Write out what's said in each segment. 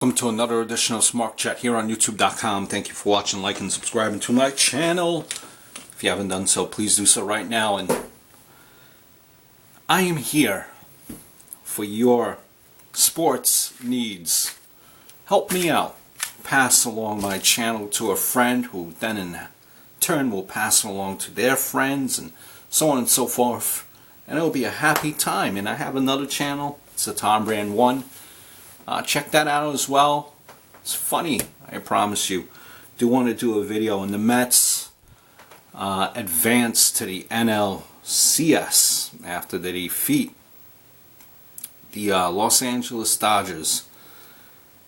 Welcome to another edition of Smart Chat here on YouTube.com. Thank you for watching, liking, and subscribing to my channel. If you haven't done so, please do so right now. And I am here for your sports needs. Help me out. Pass along my channel to a friend who then in turn will pass it along to their friends and so on and so forth. And it will be a happy time. And I have another channel. It's the Tom Brand 1. Check that out as well. It's funny, I promise you. Do want to do a video on the Mets advance to the Nlcs after the defeat the Los Angeles Dodgers,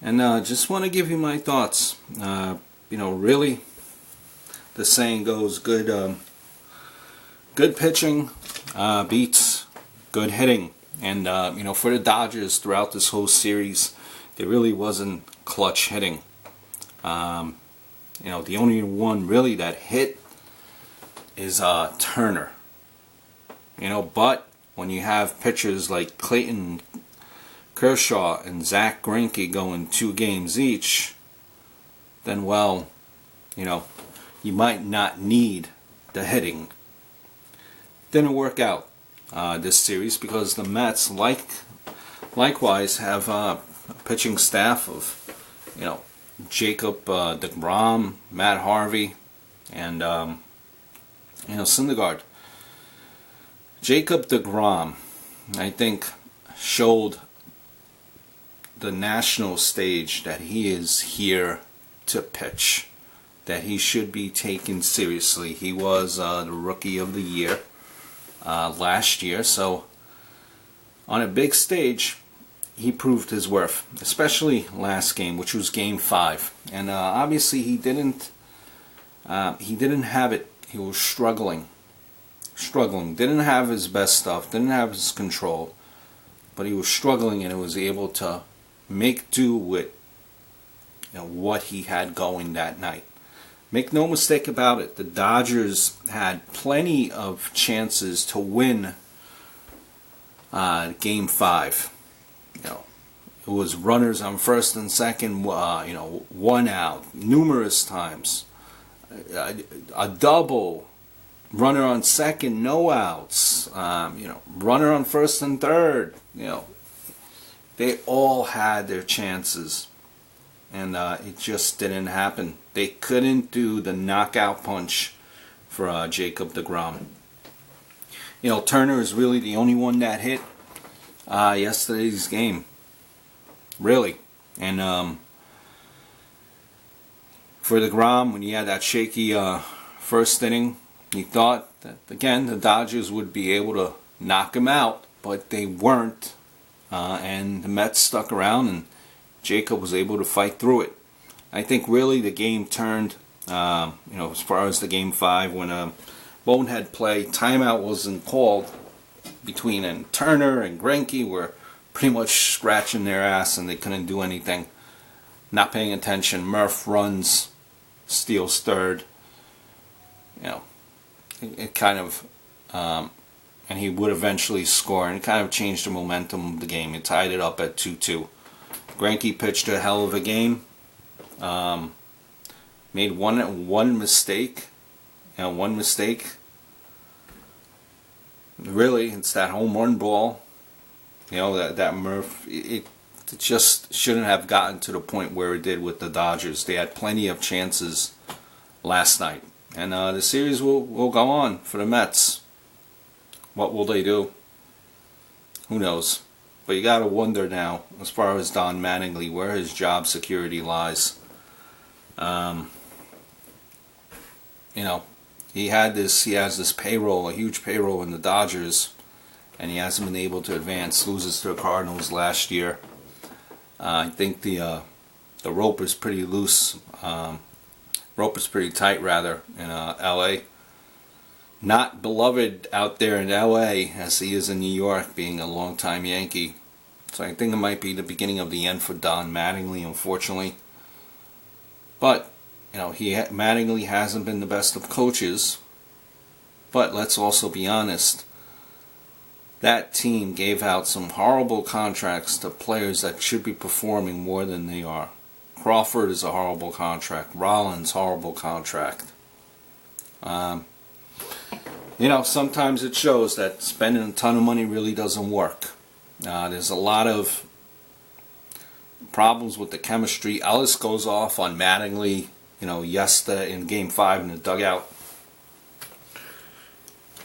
and just want to give you my thoughts. Really, the saying goes, good pitching beats good hitting. And, for the Dodgers throughout this whole series, there really wasn't clutch hitting. The only one really that hit is Turner. But when you have pitchers like Clayton Kershaw and Zach Greinke going 2 games each, then, you might not need the hitting. Didn't work out. This series because the Mets likewise have a pitching staff of Jacob deGrom, Matt Harvey, and Syndergaard. Jacob deGrom, I think, showed the national stage that he is here to pitch, that he should be taken seriously. He was the Rookie of the Year last year, so on a big stage he proved his worth, especially last game, which was game 5, and obviously he didn't have it. He was struggling, didn't have his best stuff, didn't have his control, but he was struggling, and he was able to make do with what he had going that night. Make no mistake about it, the Dodgers had plenty of chances to win Game 5. It was runners on first and second, 1 out numerous times. A double, runner on second, no outs. Runner on first and third. They all had their chances. And it just didn't happen. They couldn't do the knockout punch for Jacob deGrom. Turner is really the only one that hit yesterday's game. Really. And for deGrom, when he had that shaky first inning, he thought that, again, the Dodgers would be able to knock him out, but they weren't. And the Mets stuck around, and Jacob was able to fight through it. I think really the game turned, as far as the Game 5, when bonehead play, timeout wasn't called between Turner and Greinke were pretty much scratching their ass and they couldn't do anything. Not paying attention. Murph runs, steals third. It kind of, and he would eventually score, and it kind of changed the momentum of the game. It tied it up at 2-2. Greinke pitched a hell of a game. Made one mistake. One mistake. Really, it's that home run ball. That Murph. It just shouldn't have gotten to the point where it did with the Dodgers. They had plenty of chances last night, and the series will go on for the Mets. What will they do? Who knows? But you gotta wonder now, as far as Don Mattingly, where his job security lies. He has this payroll, a huge payroll in the Dodgers, and he hasn't been able to advance. Loses to the Cardinals last year. I think the rope is pretty loose. Rope is pretty tight, rather, in L.A. Not beloved out there in L.A. as he is in New York, being a longtime Yankee. So I think it might be the beginning of the end for Don Mattingly, unfortunately. But, Mattingly hasn't been the best of coaches. But let's also be honest. that team gave out some horrible contracts to players that should be performing more than they are. Crawford is a horrible contract. Rollins, horrible contract. Sometimes it shows that spending a ton of money really doesn't work. There's a lot of problems with the chemistry. Ellis goes off on Mattingly, yesterday in Game 5 in the dugout.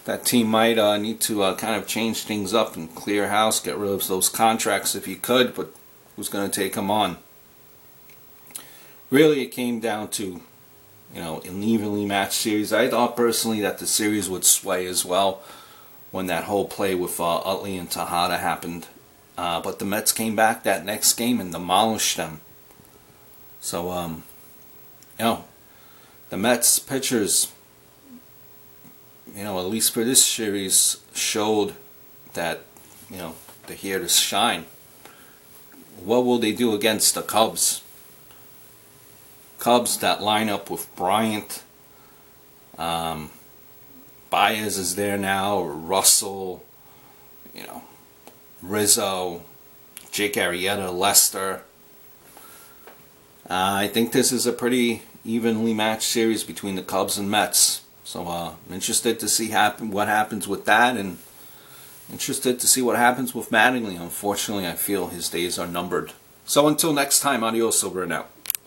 That team might need to kind of change things up and clear house, get rid of those contracts if you could, but who's going to take them on? Really, it came down to, an evenly matched series. I thought personally that the series would sway as well when that whole play with Utley and Tejada happened. But the Mets came back that next game and demolished them. So, the Mets pitchers, at least for this series, showed that, they're here to shine. What will they do against the Cubs? Cubs, that lineup with Bryant, Baez is there now, Russell, Rizzo, Jake Arrieta, Lester. I think this is a pretty evenly matched series between the Cubs and Mets. So I'm interested to see what happens with that, and interested to see what happens with Mattingly. Unfortunately, I feel his days are numbered. So until next time, adios over and out.